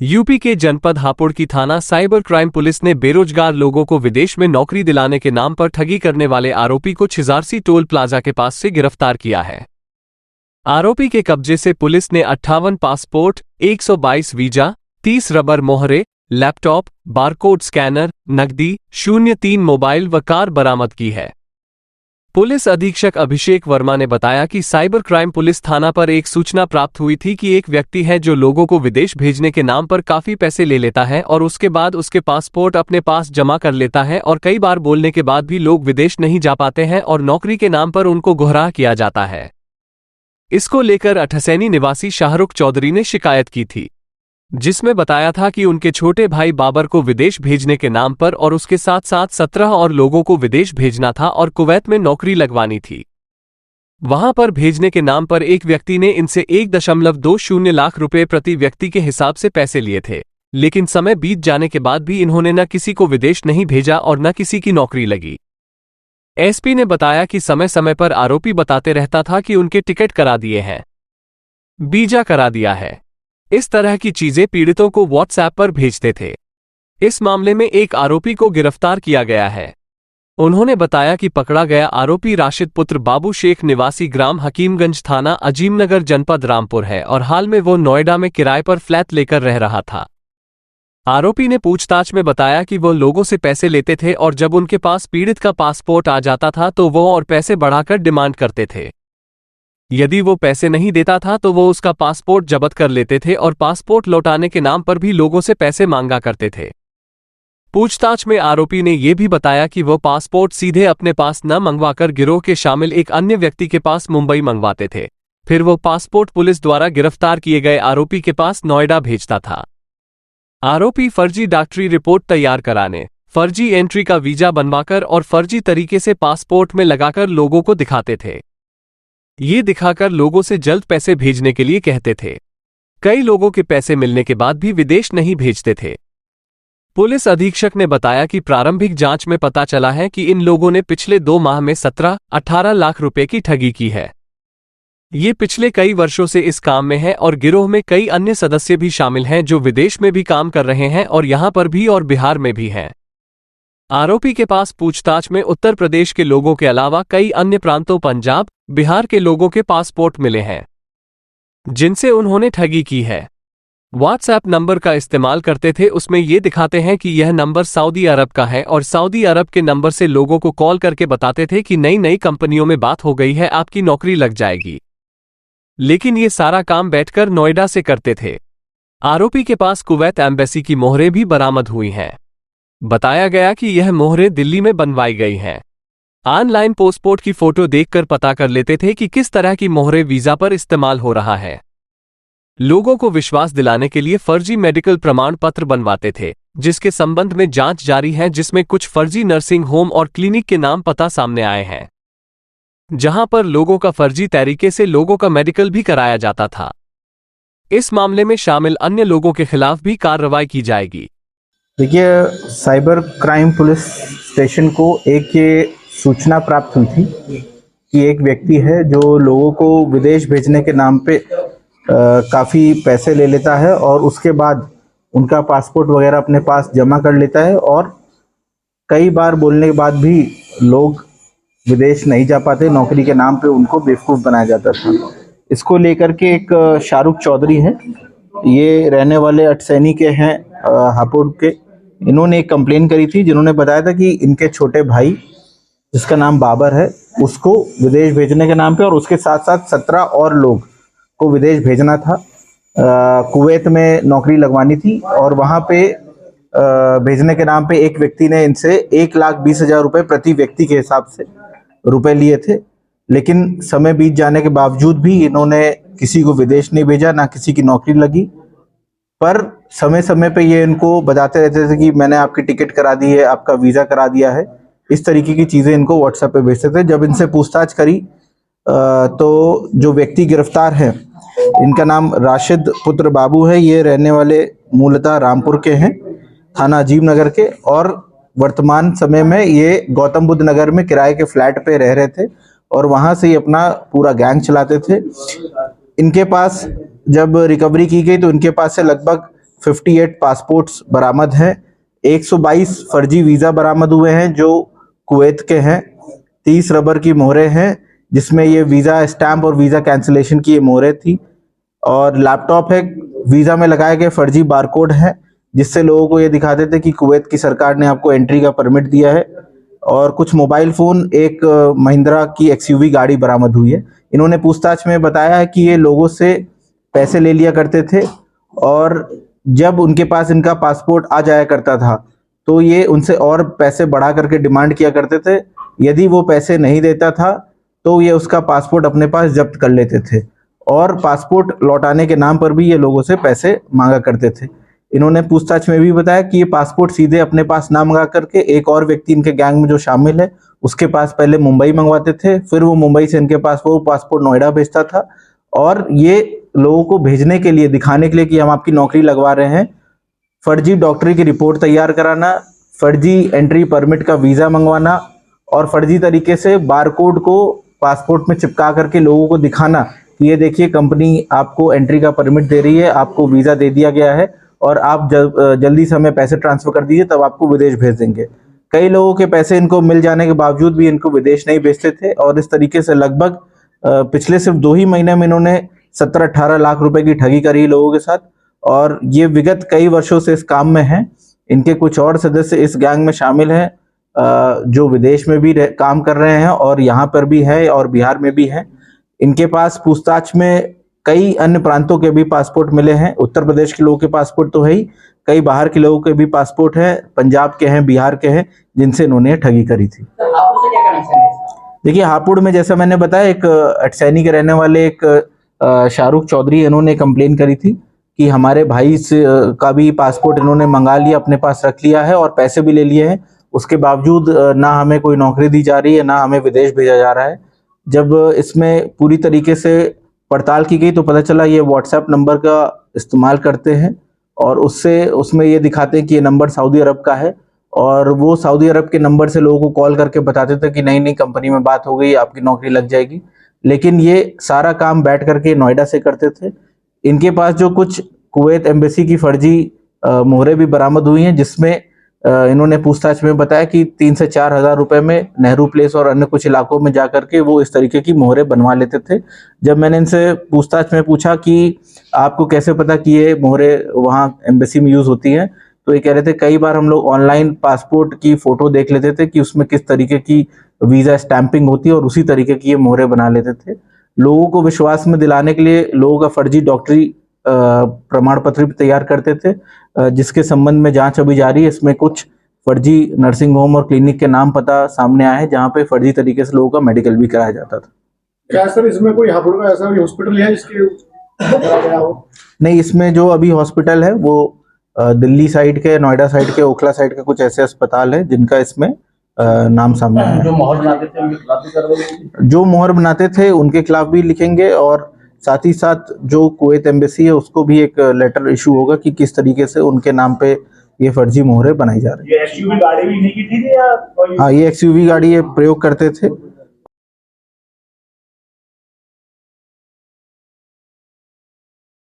UP के जनपद हापुड़ की थाना साइबर क्राइम पुलिस ने बेरोजगार लोगों को विदेश में नौकरी दिलाने के नाम पर ठगी करने वाले आरोपी को छिजारसी टोल प्लाजा के पास से गिरफ्तार किया है। आरोपी के कब्जे से पुलिस ने 58 पासपोर्ट, 122 वीजा, 30 रबर मोहरे, लैपटॉप, बारकोड स्कैनर, नकदी, 03 मोबाइल व कार बरामद की है। पुलिस अधीक्षक अभिषेक वर्मा ने बताया कि साइबर क्राइम पुलिस थाना पर एक सूचना प्राप्त हुई थी कि एक व्यक्ति है जो लोगों को विदेश भेजने के नाम पर काफी पैसे ले लेता है और उसके बाद उसके पासपोर्ट अपने पास जमा कर लेता है और कई बार बोलने के बाद भी लोग विदेश नहीं जा पाते हैं और नौकरी के नाम पर उनको गुमराह किया जाता है। इसको लेकर अठसैनी निवासी शाहरुख चौधरी ने शिकायत की थी, जिसमें बताया था कि उनके छोटे भाई बाबर को विदेश भेजने के नाम पर और उसके साथ साथ 17 और लोगों को विदेश भेजना था और कुवैत में नौकरी लगवानी थी। वहां पर भेजने के नाम पर एक व्यक्ति ने इनसे 1.20 लाख रुपए प्रति व्यक्ति के हिसाब से पैसे लिए थे, लेकिन समय बीत जाने के बाद भी इन्होंने न किसी को विदेश नहीं भेजा और न किसी की नौकरी लगी। एसपी ने बताया कि समय समय पर आरोपी बताते रहता था कि उनके टिकट करा दिए हैं, वीजा करा दिया है, इस तरह की चीजें पीड़ितों को व्हाट्सएप पर भेजते थे। इस मामले में एक आरोपी को गिरफ्तार किया गया है। उन्होंने बताया कि पकड़ा गया आरोपी राशिद पुत्र बाबू शेख निवासी ग्राम हकीमगंज थाना अजीमनगर जनपद रामपुर है और हाल में वो नोएडा में किराए पर फ्लैट लेकर रह रहा था। आरोपी ने पूछताछ में बताया कि वो लोगों से पैसे लेते थे और जब उनके पास पीड़ित का पासपोर्ट आ जाता था तो वो और पैसे बढ़ाकर डिमांड करते थे। यदि वो पैसे नहीं देता था तो वो उसका पासपोर्ट जब्त कर लेते थे और पासपोर्ट लौटाने के नाम पर भी लोगों से पैसे मांगा करते थे। पूछताछ में आरोपी ने यह भी बताया कि वो पासपोर्ट सीधे अपने पास न मंगवाकर गिरोह के शामिल एक अन्य व्यक्ति के पास मुंबई मंगवाते थे, फिर वो पासपोर्ट पुलिस द्वारा गिरफ्तार किए गए आरोपी के पास नोएडा भेजता था। आरोपी फर्जी डॉक्टरी रिपोर्ट तैयार कराने, फर्जी एंट्री का वीजा बनवाकर और फर्जी तरीके से पासपोर्ट में लगाकर लोगों को दिखाते थे। ये दिखाकर लोगों से जल्द पैसे भेजने के लिए कहते थे। कई लोगों के पैसे मिलने के बाद भी विदेश नहीं भेजते थे। पुलिस अधीक्षक ने बताया कि प्रारंभिक जांच में पता चला है कि इन लोगों ने पिछले 2 माह में 17-18 लाख रुपए की ठगी की है। ये पिछले कई वर्षों से इस काम में है और गिरोह में कई अन्य सदस्य भी शामिल हैं जो विदेश में भी काम कर रहे हैं और यहां पर भी और बिहार में भी हैं। आरोपी के पास पूछताछ में उत्तर प्रदेश के लोगों के अलावा कई अन्य प्रांतों पंजाब, बिहार के लोगों के पासपोर्ट मिले हैं, जिनसे उन्होंने ठगी की है। व्हाट्सएप नंबर का इस्तेमाल करते थे, उसमें ये दिखाते हैं कि यह नंबर सऊदी अरब का है और सऊदी अरब के नंबर से लोगों को कॉल करके बताते थे कि नई नई कंपनियों में बात हो गई है, आपकी नौकरी लग जाएगी। लेकिन ये सारा काम बैठकर नोएडा से करते थे। आरोपी के पास कुवैत एम्बेसी की मोहरें भी बरामद हुई हैं। बताया गया कि यह मोहरें दिल्ली में बनवाई गई हैं। ऑनलाइन पासपोर्ट की फोटो देखकर पता कर लेते थे कि किस तरह की मोहरें वीजा पर इस्तेमाल हो रहा है। लोगों को विश्वास दिलाने के लिए फर्जी मेडिकल प्रमाण पत्र बनवाते थे, जिसके संबंध में जांच जारी है, जिसमें कुछ फर्जी नर्सिंग होम और क्लिनिक के नाम पता सामने आए हैं, जहां पर लोगों का फर्जी तरीके से लोगों का मेडिकल भी कराया जाता था। इस मामले में शामिल अन्य लोगों के खिलाफ भी कार्रवाई की जाएगी। देखिए, साइबर क्राइम पुलिस स्टेशन को एक ये सूचना प्राप्त हुई थी कि एक व्यक्ति है जो लोगों को विदेश भेजने के नाम पे काफ़ी पैसे ले लेता है और उसके बाद उनका पासपोर्ट वगैरह अपने पास जमा कर लेता है और कई बार बोलने के बाद भी लोग विदेश नहीं जा पाते, नौकरी के नाम पे उनको बेवकूफ़ बनाया जाता था। इसको लेकर के एक शाहरुख चौधरी है, ये रहने वाले अठसैनी के हैं, हापुड़ के। इन्होंने एक कंप्लेन करी थी, जिन्होंने बताया था कि इनके छोटे भाई जिसका नाम बाबर है उसको विदेश भेजने के नाम पे और उसके साथ साथ 17 और लोग को विदेश भेजना था। कुवैत में नौकरी लगवानी थी और वहाँ पे भेजने के नाम पे एक व्यक्ति ने इनसे 1,20,000 रुपये प्रति व्यक्ति के हिसाब से रुपए लिए थे। लेकिन समय बीत जाने के बावजूद भी इन्होंने किसी को विदेश नहीं भेजा, ना किसी की नौकरी लगी। पर समय समय पे ये इनको बताते रहते थे कि मैंने आपकी टिकट करा दी है, आपका वीज़ा करा दिया है। इस तरीके की चीज़ें इनको व्हाट्सएप पे भेजते थे। जब इनसे पूछताछ करी तो जो व्यक्ति गिरफ्तार है, इनका नाम राशिद पुत्र बाबू है। ये रहने वाले मूलतः रामपुर के हैं, थाना अजीम नगर के, और वर्तमान समय में ये गौतम बुद्ध नगर में किराए के फ्लैट पे रह रहे थे और वहाँ से ही अपना पूरा गैंग चलाते थे। इनके पास जब रिकवरी की गई तो इनके पास से लगभग 58 पासपोर्ट्स बरामद हैं। 122 फर्जी वीज़ा बरामद हुए हैं जो कुवैत के हैं। 30 रबर की मोहरें हैं जिसमें ये वीज़ा स्टैम्प और वीज़ा कैंसिलेशन की ये मोहरें थी। और लैपटॉप है, वीज़ा में लगाए गए फर्जी बारकोड है जिससे लोगों को ये दिखाते थे कि कुवैत की सरकार ने आपको एंट्री का परमिट दिया है। और कुछ मोबाइल फ़ोन, एक महिंद्रा की एक्सयूवी गाड़ी बरामद हुई है। इन्होंने पूछताछ में बताया है कि ये लोगों से पैसे ले लिया करते थे और जब उनके पास इनका पासपोर्ट आ जाया करता था तो ये उनसे और पैसे बढ़ा करके डिमांड किया करते थे। यदि वो पैसे नहीं देता था तो ये उसका पासपोर्ट अपने पास जब्त कर लेते थे और पासपोर्ट लौटाने के नाम पर भी ये लोगों से पैसे मांगा करते थे। इन्होंने पूछताछ में भी बताया कि ये पासपोर्ट सीधे अपने पास ना मंगा करके एक और व्यक्ति इनके गैंग में जो शामिल है उसके पास पहले मुंबई मंगवाते थे, फिर वो मुंबई से इनके पास वो पासपोर्ट नोएडा भेजता था और ये लोगों को भेजने के लिए, दिखाने के लिए कि हम आपकी नौकरी लगवा रहे हैं, फर्जी डॉक्टरी की रिपोर्ट तैयार कराना, फर्जी एंट्री परमिट का वीज़ा मंगवाना और फर्जी तरीके से बारकोड को पासपोर्ट में चिपका करके लोगों को दिखाना कि ये देखिए कंपनी आपको एंट्री का परमिट दे रही है, आपको वीज़ा दे दिया गया है और आप जल्दी से हमें पैसे ट्रांसफ़र कर दीजिए तब आपको विदेश भेज देंगे। कई लोगों के पैसे इनको मिल जाने के बावजूद भी इनको विदेश नहीं भेजते थे और इस तरीके से लगभग पिछले सिर्फ 2 ही महीने में इन्होंने 17-18 लाख रुपए की ठगी करी लोगों के साथ और ये विगत कई वर्षों से इस काम में हैं। इनके कुछ और सदस्य इस गैंग में शामिल हैं जो विदेश में भी काम कर रहे हैं और यहाँ पर भी है और बिहार में भी है। इनके पास पूछताछ में कई अन्य प्रांतों के भी पासपोर्ट मिले हैं। उत्तर प्रदेश के लोगों के पासपोर्ट तो है ही, कई बाहर के लोगों के भी पासपोर्ट हैं, पंजाब के हैं, बिहार के हैं, जिनसे इन्होंने ठगी करी थी। हापुड़ से क्या कनेक्शन है? देखिए हापुड़ में जैसा मैंने बताया, एक अटसैनी के रहने वाले एक शाहरुख चौधरी, इन्होंने कंप्लेन करी थी कि हमारे भाई से का भी पासपोर्ट इन्होंने मंगा लिया, अपने पास रख लिया है और पैसे भी ले लिए हैं। उसके बावजूद ना हमें कोई नौकरी दी जा रही है, ना हमें विदेश भेजा जा रहा है। जब इसमें पूरी तरीके से पड़ताल की गई तो पता चला ये व्हाट्सएप नंबर का इस्तेमाल करते हैं और उसमें ये दिखाते हैं कि ये नंबर सऊदी अरब का है और वो सऊदी अरब के नंबर से लोगों को कॉल करके बताते थे कि नहीं कंपनी में बात हो गई, आपकी नौकरी लग जाएगी। लेकिन ये सारा काम बैठ करके नोएडा से करते थे। इनके पास जो कुछ कुवैत एम्बेसी की फर्जी मोहरें भी बरामद हुई हैं जिसमें इन्होंने पूछताछ में बताया कि 3 से 4 हज़ार रुपए में नेहरू प्लेस और अन्य कुछ इलाकों में जा करके वो इस तरीके की मोहरें बनवा लेते थे। जब मैंने इनसे पूछताछ में पूछा कि आपको कैसे पता कि ये मोहरें वहाँ एम्बेसी में यूज़ होती हैं, तो ये कह रहे थे कई बार हम लोग ऑनलाइन पासपोर्ट की फ़ोटो देख लेते थे कि उसमें किस तरीके की वीज़ा स्टैंपिंग होती है और उसी तरीके की ये मोहरें बना लेते थे। लोगों को विश्वास में दिलाने के लिए लोगों का फर्जी डॉक्टरी प्रमाण पत्र भी तैयार करते थे जिसके संबंध में जांच अभी जारी है। इसमें कुछ फर्जी नर्सिंग होम और क्लिनिक के नाम पता सामने आए हैं जहां पे फर्जी तरीके से लोगों का मेडिकल भी कराया जाता था। क्या सर इसमें कोई हापुड़ का ऐसा भी हॉस्पिटल है जिसके बताया गया हो? नहीं, इसमें जो अभी हॉस्पिटल है वो दिल्ली साइड के, नोएडा साइड के, ओखला साइड के कुछ ऐसे अस्पताल है जिनका इसमें नाम सामने आया है। जो मोहर बनाते थे उनके खिलाफ भी कार्रवाई होगी? जो मोहर बनाते थे उनके खिलाफ भी लिखेंगे और साथ ही साथ जो कुवैत एम्बेसी है उसको भी एक लेटर इशू होगा कि किस तरीके से उनके नाम पे ये फर्जी मोहरें बनाई जा रही है। ये एक्सयूवी गाड़ी भी इन्हीं की थी या कोई? हाँ, ये एक्सयूवी गाड़ी ये प्रयोग करते थे